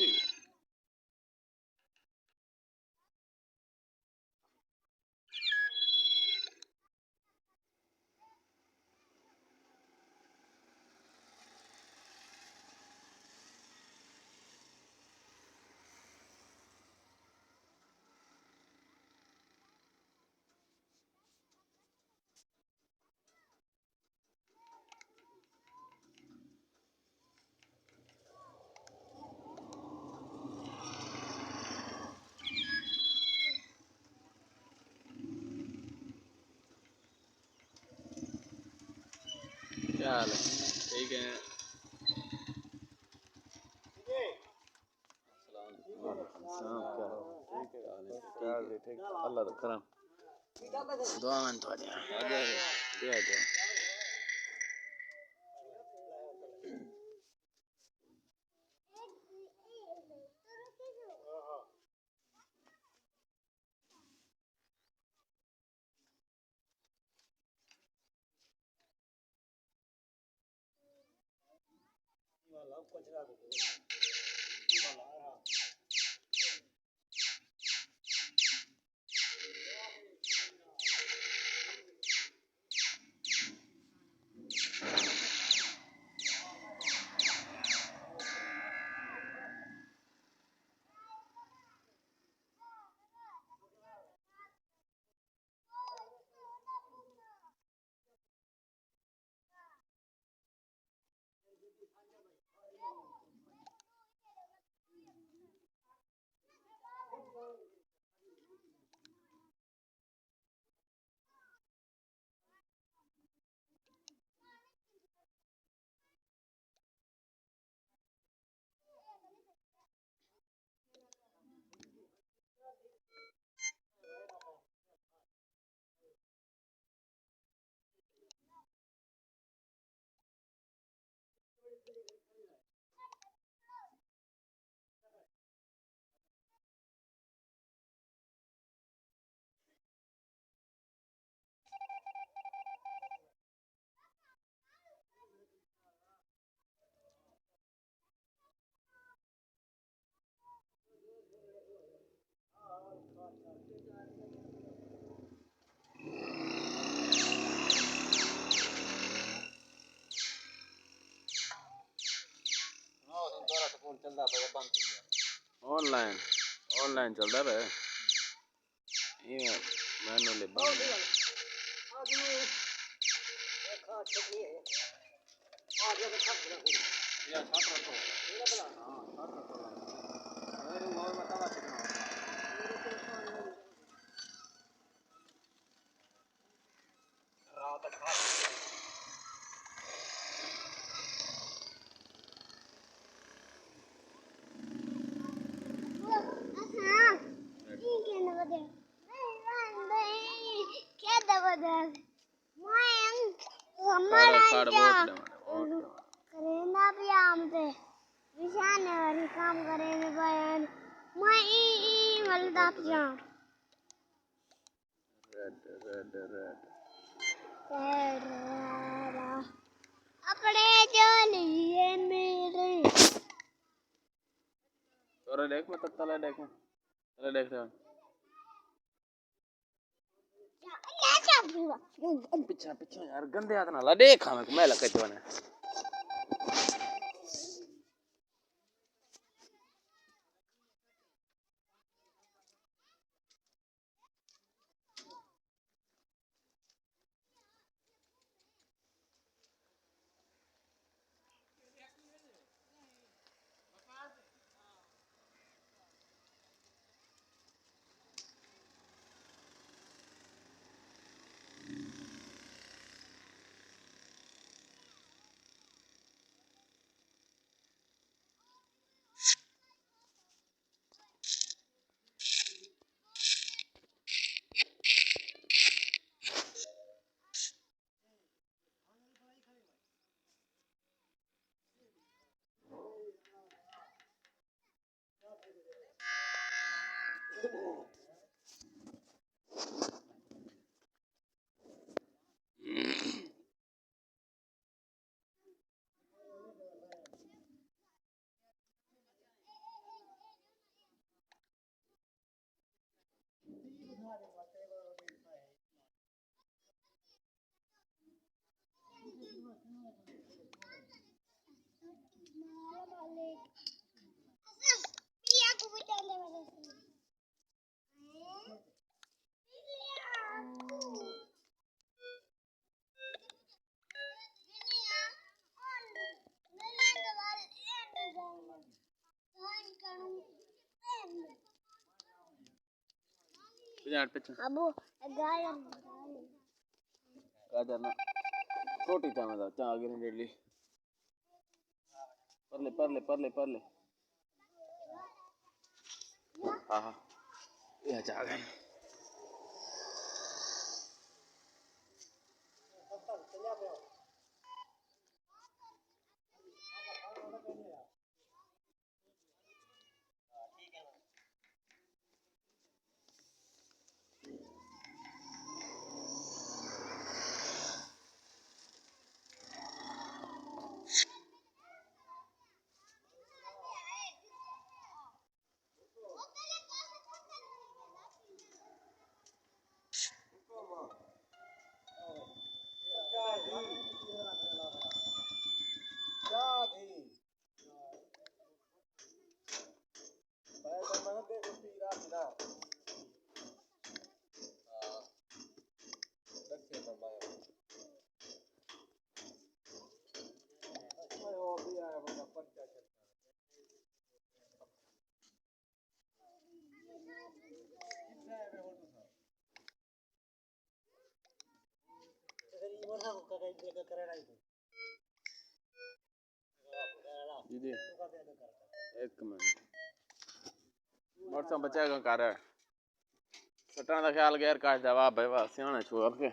ठीक है। क्या हाल है? ठीक है। ठीक अल्लाह का करम दुआ में तो आ जाए। ऑनलाइन ऑनलाइन चल रहा है ये मैनुअली बंद करेना भी आमते विशान वाली काम करेंगे बयान मैं ई मलदा पिया रेड अपने जो लिए मेरे तोरे देख मैं तले देख रहा पीछे पीछे यार गंदे हाथ ना ला देख हमें मैं लगा चुने पिछे अबू गाजर गाजर ना रोटी चावल दा चा आगे नहीं डेली परले परले परले परले हाँ ये चा गए दीदी एक मिनट मोटरसाइकिल बचा कर सटन का ख्याल गैर काट दवा भाई वाह सियाने छोड़ के